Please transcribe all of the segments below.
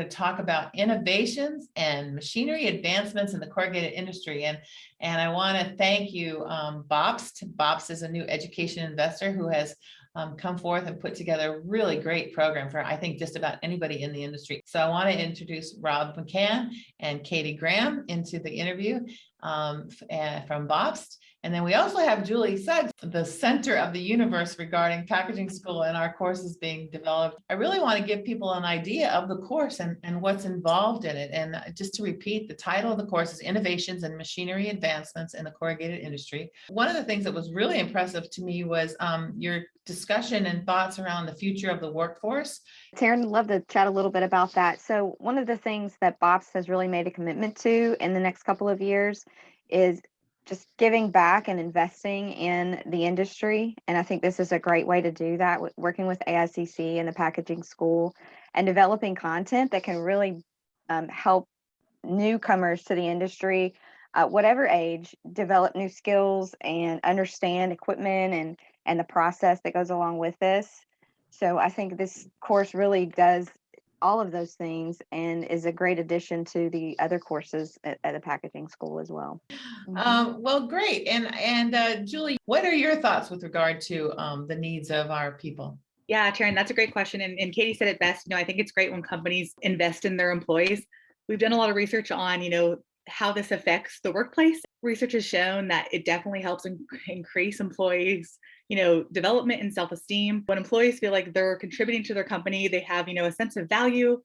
going to talk about innovations and machinery advancements in the corrugated industry. And I want to thank you, Bobst. Bobst is a new education investor who has come forth and put together a really great program for, I think, just about anybody in the industry. So I want to introduce Rob McCann and Katie Graham into the interview from Bobst. And then we also have Julie Suggs, the center of the universe regarding packaging school and our courses being developed. I really want to give people an idea of the course and what's involved in it. And just to repeat, the title of the course is Innovations and Machinery Advancements in the Corrugated Industry. One of the things that was really impressive to me was your discussion and thoughts around the future of the workforce. Taryn, I'd love to chat a little bit about that. So one of the things that Bobst has really made a commitment to in the next couple of years is just giving back and investing in the industry. And I think this is a great way to do that, working with AICC and the packaging school and developing content that can really help newcomers to the industry, whatever age, develop new skills and understand equipment and the process that goes along with this. So I think this course really does all of those things and is a great addition to the other courses at the packaging school as well. Well, great. And Julie, what are your thoughts with regard to the needs of our people? Yeah, Taryn, that's a great question. And Katie said it best. I think it's great when companies invest in their employees. We've done a lot of research on, how this affects the workplace. Research has shown that it definitely helps increase employees' development and self-esteem. When employees feel like they're contributing to their company, they have, a sense of value,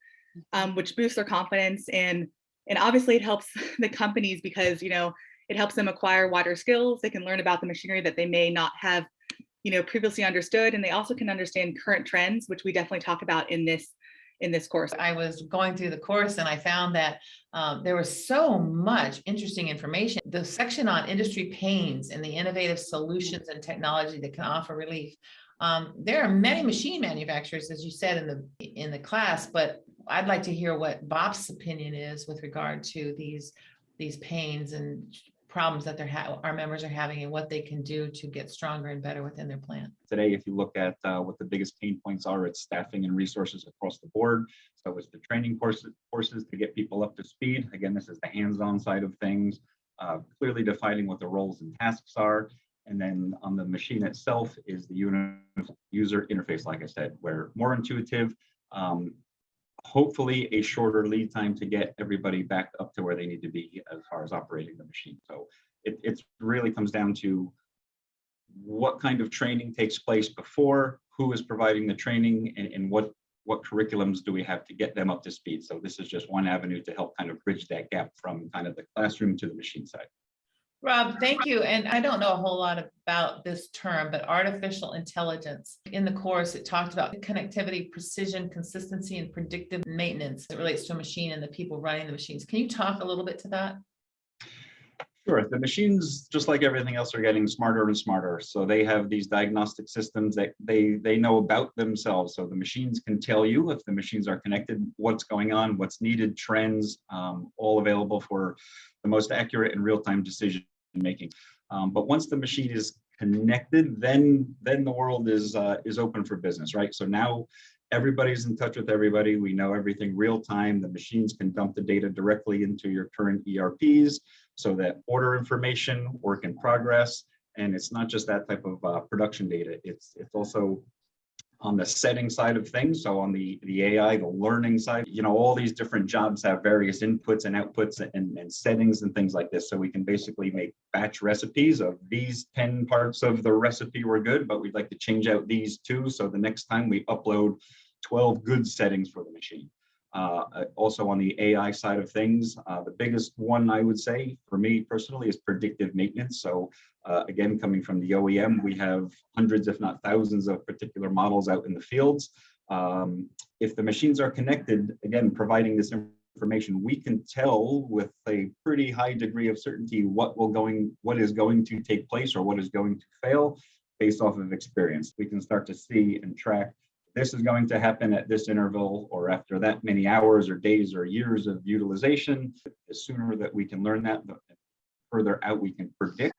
which boosts their confidence. And obviously it helps the companies because, it helps them acquire wider skills. They can learn about the machinery that they may not have, previously understood. And they also can understand current trends, which we definitely talk about in this course. I was going through the course and I found that there was so much interesting information. The section on industry pains and the innovative solutions and technology that can offer relief. There are many machine manufacturers, as you said in the class, but I'd like to hear what Bob's opinion is with regard to these pains and problems that our members are having and what they can do to get stronger and better within their plant. Today, if you look at what the biggest pain points are, it's staffing and resources across the board. So it's the training courses to get people up to speed. Again, this is the hands-on side of things, clearly defining what the roles and tasks are. And then on the machine itself is the user interface, like I said, where more intuitive, hopefully a shorter lead time to get everybody back up to where they need to be as far as operating the machine. So it really comes down to what kind of training takes place before, who is providing the training, and what curriculums do we have to get them up to speed. So this is just one avenue to help kind of bridge that gap from kind of the classroom to the machine side. Rob, thank you. And I don't know a whole lot about this term, but artificial intelligence. In the course, it talked about connectivity, precision, consistency, and predictive maintenance. It relates to a machine and the people running the machines. Can you talk a little bit to that? Sure. The machines, just like everything else, are getting smarter and smarter. So they have these diagnostic systems that they know about themselves. So the machines can tell you, if the machines are connected, what's going on, what's needed, trends, all available for the most accurate and real-time decision making. But once the machine is connected, then the world is open for business, right? So now everybody's in touch with everybody. We know everything real time. The machines can dump the data directly into your current ERPs so that order information, work in progress, and it's not just that type of production data. It's also on the setting side of things. So on the AI, the learning side, all these different jobs have various inputs and outputs and settings and things like this. So we can basically make batch recipes of these 10 parts of the recipe were good, but we'd like to change out these 2. So the next time we upload 12 good settings for the machine. Also on the AI side of things, the biggest one I would say for me personally is predictive maintenance. So again, coming from the OEM, we have hundreds, if not thousands, of particular models out in the fields. If the machines are connected, again, providing this information, we can tell with a pretty high degree of certainty what is going to take place or what is going to fail based off of experience. We can start to see and track this is going to happen at this interval or after that many hours or days or years of utilization. The sooner that we can learn that, the further out we can predict,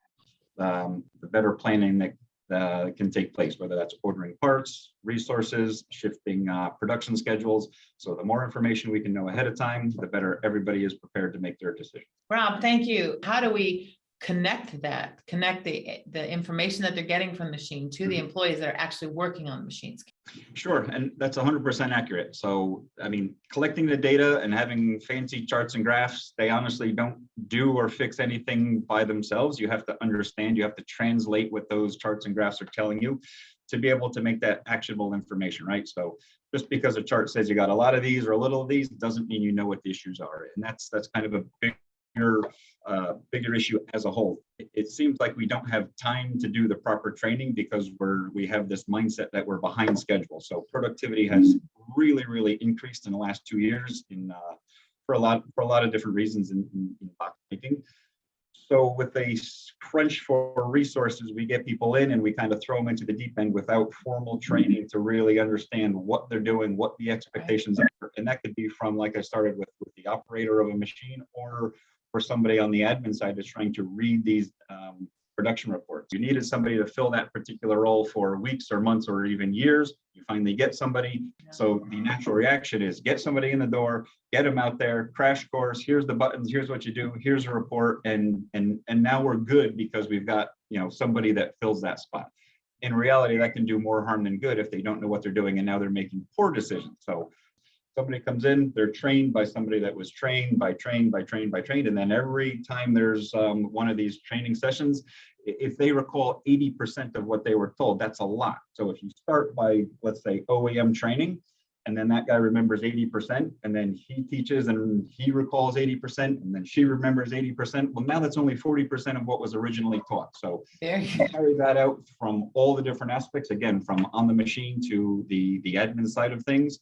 the better planning that can take place, whether that's ordering parts, resources, shifting production schedules. So the more information we can know ahead of time, the better everybody is prepared to make their decision. Rob, thank you. How do we connect the information that they're getting from the machine to the employees that are actually working on the machines? Sure, and that's 100% accurate. So, I mean, collecting the data and having fancy charts and graphs, they honestly don't do or fix anything by themselves. You have to understand, you have to translate what those charts and graphs are telling you to be able to make that actionable information, right? So just because a chart says you got a lot of these or a little of these doesn't mean you know what the issues are. And that's kind of a bigger issue as a whole. It seems like we don't have time to do the proper training because we have this mindset that we're behind schedule. So productivity has really increased in the last 2 years for a lot of different reasons in box making. So with a crunch for resources, we get people in and we kind of throw them into the deep end without formal training to really understand what they're doing, what the expectations are. And that could be from, like I started with the operator of a machine, or for somebody on the admin side that's trying to read these production reports. You needed somebody to fill that particular role for weeks or months or even years. You finally get somebody. So the natural reaction is get somebody in the door, get them out there, crash course, here's the buttons, here's what you do, here's a report, and now we're good because we've got, somebody that fills that spot. In reality, that can do more harm than good if they don't know what they're doing and now they're making poor decisions. So somebody comes in, they're trained by somebody that was trained, and then every time there's one of these training sessions, if they recall 80% of what they were told, that's a lot. So if you start by, let's say, OEM training, and then that guy remembers 80%, and then he teaches and he recalls 80%, and then she remembers 80%, well, now that's only 40% of what was originally taught. So carry that out from all the different aspects, again, from on the machine to the admin side of things.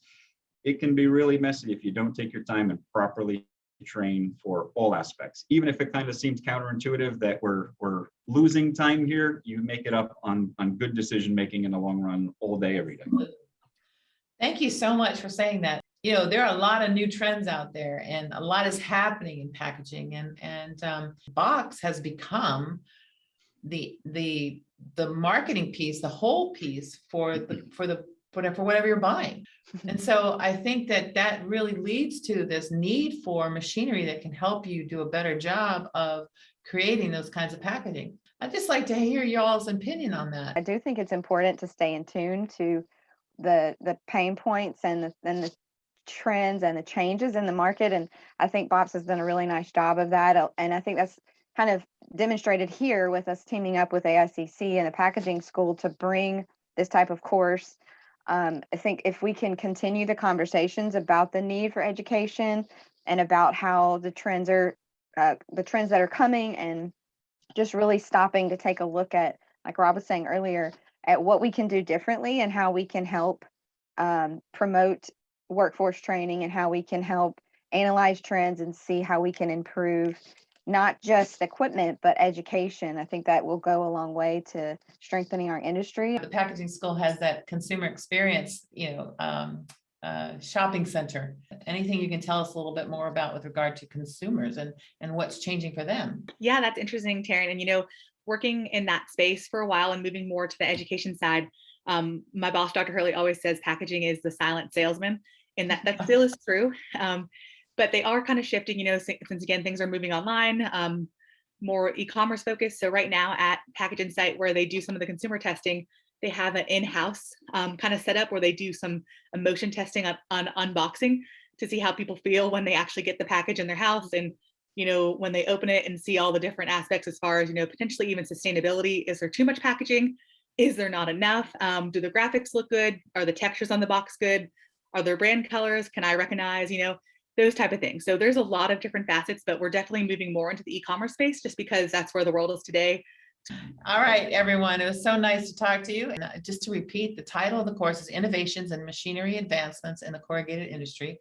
It can be really messy if you don't take your time and properly train for all aspects. Even if it kind of seems counterintuitive that we're losing time here, you make it up on good decision making in the long run, all day, every day. Thank you so much for saying that. There are a lot of new trends out there and a lot is happening in packaging, and Box has become the marketing piece, the whole piece for whatever you're buying. And so I think that really leads to this need for machinery that can help you do a better job of creating those kinds of packaging. I'd just like to hear y'all's opinion on that. I do think it's important to stay in tune to the pain points and the trends and the changes in the market. And I think Bobst has done a really nice job of that. And I think that's kind of demonstrated here with us teaming up with AICC and a packaging school to bring this type of course. I think if we can continue the conversations about the need for education and about how the trends that are coming, and just really stopping to take a look at, like Rob was saying earlier, at what we can do differently and how we can help promote workforce training and how we can help analyze trends and see how we can improve not just equipment, but education. I think that will go a long way to strengthening our industry. The packaging school has that consumer experience, shopping center. Anything you can tell us a little bit more about with regard to consumers and what's changing for them? Yeah, that's interesting, Taryn. And, working in that space for a while and moving more to the education side, my boss, Dr. Hurley, always says packaging is the silent salesman. And that still is true. But they are kind of shifting, since again, things are moving online, more e-commerce focused. So right now at Package Insight, where they do some of the consumer testing, they have an in-house kind of setup where they do some emotion testing on unboxing to see how people feel when they actually get the package in their house. And, when they open it and see all the different aspects as far as, potentially even sustainability. Is there too much packaging? Is there not enough? Do the graphics look good? Are the textures on the box good? Are there brand colors? Can I recognize, those type of things. So there's a lot of different facets, but we're definitely moving more into the e-commerce space just because that's where the world is today. All right, everyone. It was so nice to talk to you. And just to repeat, the title of the course is Innovations in Machinery Advancements in the Corrugated Industry.